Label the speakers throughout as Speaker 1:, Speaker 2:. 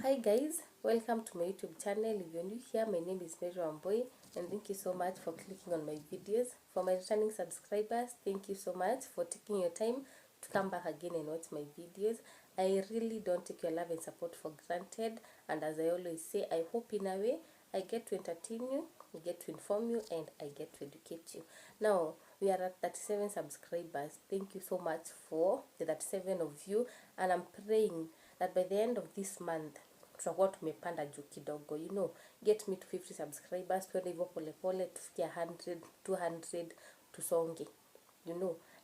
Speaker 1: Hi guys, welcome to my YouTube channel. If you're new here, my name is Mary Wambui and thank you so much for clicking on my videos. For my returning subscribers, thank you so much for taking your time to come back again and watch my videos. I really don't take your love and support for granted, and as I always say, I hope in a way I get to entertain you, I get to inform you, and I get to educate you. Now, we are at 37 subscribers. Thank you so much for the 37 of you, and I'm praying that by the end of this month tutakuwa tumepanda juu kidogo, get me to 50 subscribers, tuende hivyo pole pole tufikia 100, 200, tusonge.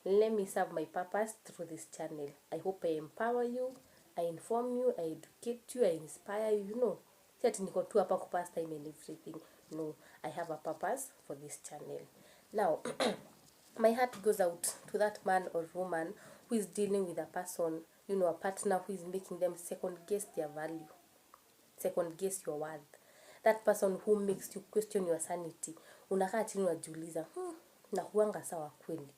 Speaker 1: Let me serve my purpose through this channel. I hope I empower you, I inform you, I educate you, I inspire you, Sati niko tu hapa kupass time and everything. No, I have a purpose for this channel. Now, my heart goes out to that man or woman who is dealing with a person, a partner who is making them second guess their value, second guess your worth. That person who makes you question your sanity. Unakaa chini unajiuliza, na huanga sawa kweli?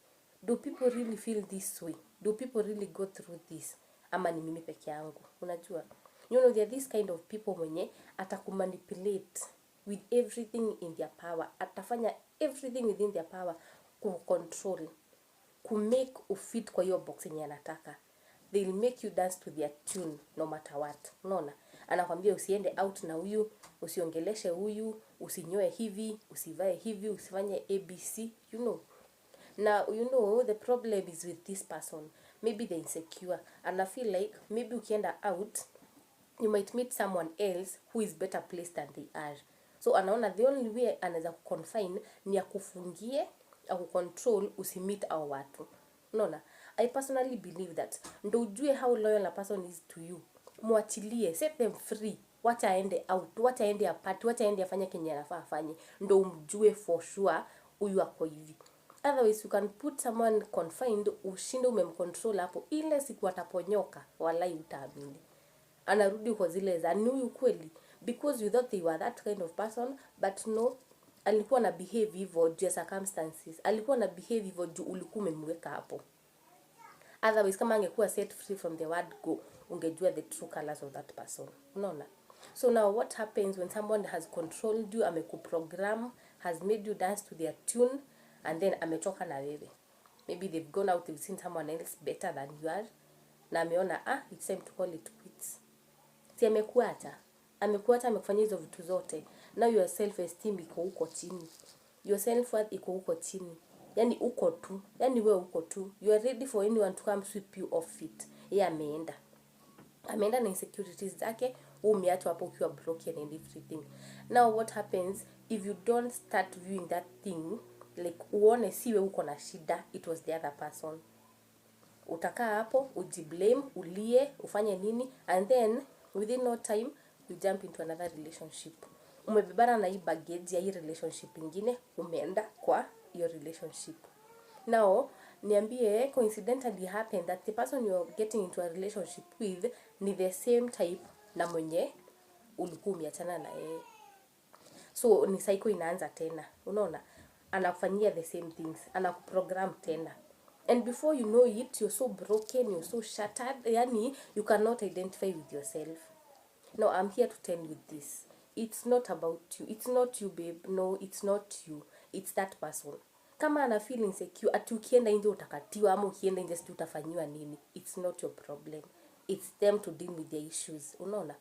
Speaker 1: Do people really feel this way? Do people really go through this? Ama ni mimi peke yangu? Unajua? There are this kind of people mwenye atakumanipulate with everything in their power. Atafanya everything within their power control, make ufit kwa hiyo box yenye anataka. They'll make you dance to their tune no matter what. Unaona? Anakwambia usiende out na huyu, usiongeleshe huyu, usinyoe hivi, usivae hivi, usifanye ABC, Now, the problem is with this person. Maybe they're insecure, and I feel like maybe ukienda out, you might meet someone else who is better placed than they are. So anaona the only way anaweza kuconfine ni akufungie, akucontrol usimit au watu. Unaona? I personally believe that ndo ujue how loyal a person is to you, muachilie, set them free, wacha aende out, wacha aende apart, wacha aende afanye kenye anafaa afanye, ndo umjue for sure huyu ako hivi. Otherwise you can put someone confined, ushinde umemcontrol hapo, ile siku ataponyoka walai utaamini anarudi kwa zile za ni huyu kweli, because you thought they were that kind of person, but no, alikuwa na behave hivyo due circumstances, alikuwa na behave hivyo juu ulikuwa umemweka hapo. Otherwise kama angekuwa set free from the word go, ungejua the true colors of that person. Unaona? So now what happens when someone has controlled you, amekuprogram, has made you dance to their tune, and then ametoka na wewe? Maybe they've gone out, they've seen someone else better than you are, na ameona it's time to call it quits. Si amekuacha, amekufanyia hizo vitu zote. Now your self esteem iko huko chini, your self worth iko huko chini. Yani uko tu, yani wewe uko tu, you are ready for anyone to come sweep you off it. Yeye ameenda na insecurities zake, umeachwa hapo ukiwa broken and everything. Now what happens if you don't start viewing that thing like uone siwe uko na shida, it was the other person? Utakaa hapo ujiblame, ulie, ufanye nini, and then within no time you jump into another relationship. Umebebana na hii baggage ya hii relationship ingine, umeenda kwa your relationship. Now, niambie, coincidentally happened that the person you're getting into a relationship with ni the same type na mwenye ulikuwa umeachana na yeye. So ni cycle inaanza tena. Unaona? Anakufanyia the same things, anakuprogram tena. And before you know it, you're so broken, you're so shattered, yani you cannot identify with yourself. Now, I'm here to tell you this. It's not about you. It's not you, babe. No, it's not you. It's that person. Kama ana feel insecure, ati ukienda nje utakatiwa ama ukienda nje sijui utafanyiwa nini. It's not your problem. It's them to deal with their issues. Unaona?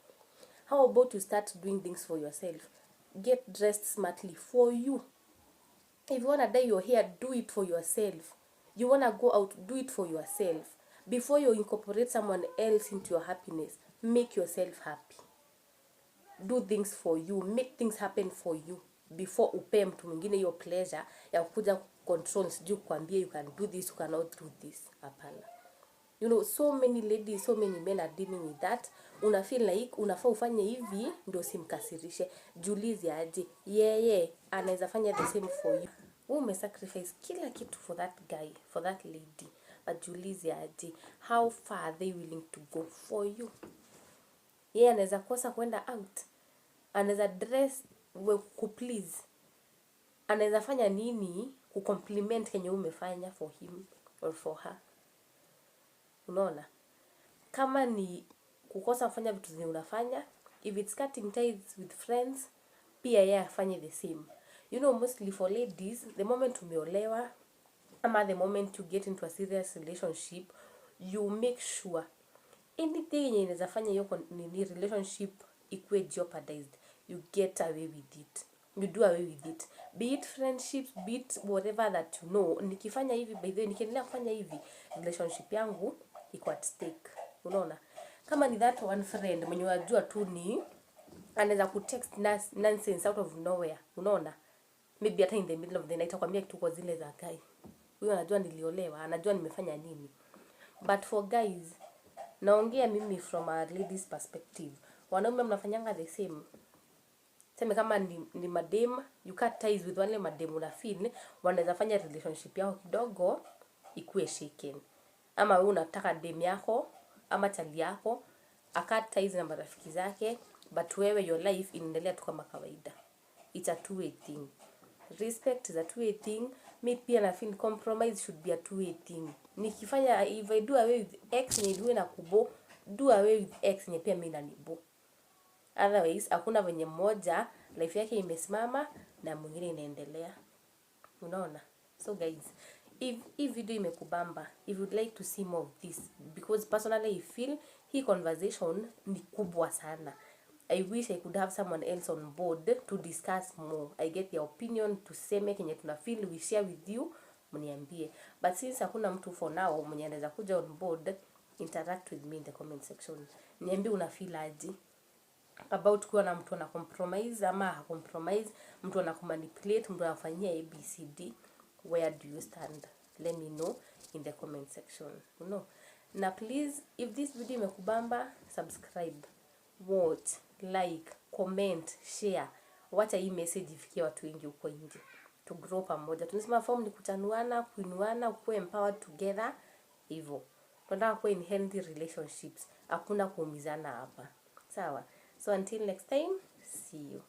Speaker 1: How about you start doing things for yourself? Get dressed smartly for you. If you want to dye your hair, do it for yourself. You want to go out, do it for yourself. Before you incorporate someone else into your happiness, make yourself happy. Do things for you, make things happen for you before upe mtu mwingine your pleasure ya kuja control, sijui kuambia you can do this, you cannot do this. Hapana. So many ladies, so many men are dealing with that. Una feel like unafaa ufanye hivi ndio simkasirishe. Julizi aje yeye anaweza fanya the same for you. Umesacrifice kila kitu for that guy, for that lady. But julizi aje how far are they willing to go for you? Yeye anaweza kosa kwenda out, anaweza dress ku please, anaweza fanya nini ku compliment kenye umefanya for him or for her. Unaona? Kama ni kukosa kufanya vitu zenye unafanya, If it's cutting ties with friends, pia yeye afanye the same. You know, mostly for ladies, the moment umeolewa ama the moment you get into a serious relationship, you make sure anything yenye inaweza fanya hiyo ni relationship ikuwe jeopardized, you get away with it, you do away with it, be it friendships, be it whatever that you know. Nikifanya hivi, by the way, nikiendelea kufanya hivi, relationship yangu iko at stake. Unaona, kama ni that one friend mwenye unajua tu ni anaweza kutext nonsense out of nowhere, unaona, maybe hata in the middle of the night akwambia kitu kwa zile za guy, huyo anajua niliolewa, anajua nimefanya nini. But for guys, naongea mimi from a lady's perspective, wanaume mnafanyanga the same. Sema kama ni madem, you cut ties with wale madem una feel wanaweza fanya relationship yako kidogo ikuwe shaken. Ama wewe unataka dem yako ama chali yako akat ties na marafiki zake, but wewe your life inaendelea tu kama kawaida. It's a two-way thing. Respect is a two-way thing. Me pia na feel compromise should be a two-way thing. Nikifanya, if I do away with X yenye duwe na kubo, do away with X yenye pia mimi inanibo. Otherwise, hakuna venye mmoja life yake imesimama na mwingine inaendelea. Unaona? So guys, if video imekubamba, if you'd like to see more of this, because personally I feel hii conversation ni kubwa sana. I wish I could have someone else on board to discuss more. I get their opinion, tuseme kenye tuna feel, we share with you, mniambie. But since hakuna mtu for now mwenye anaweza kuja on board, interact with me in the comment section. Niambie una feel aje about kuwa na mtu ana compromise ama ha compromise, mtu ana kumanipulate, mtu anafanyia ABCD. Where do you stand? Let me know in the comment section. You know. Na please, if this video imekubamba, subscribe, watch, like, comment, share. Wacha hii message ifikie watu wengi huko nje. To grow pamoja. Tunasema form ni kutanuana, kuinuana, kuwa empowered together. Hivyo. Tunataka kuwa in healthy relationships. Hakuna kuumizana hapa. Sawa? So until next time, see you.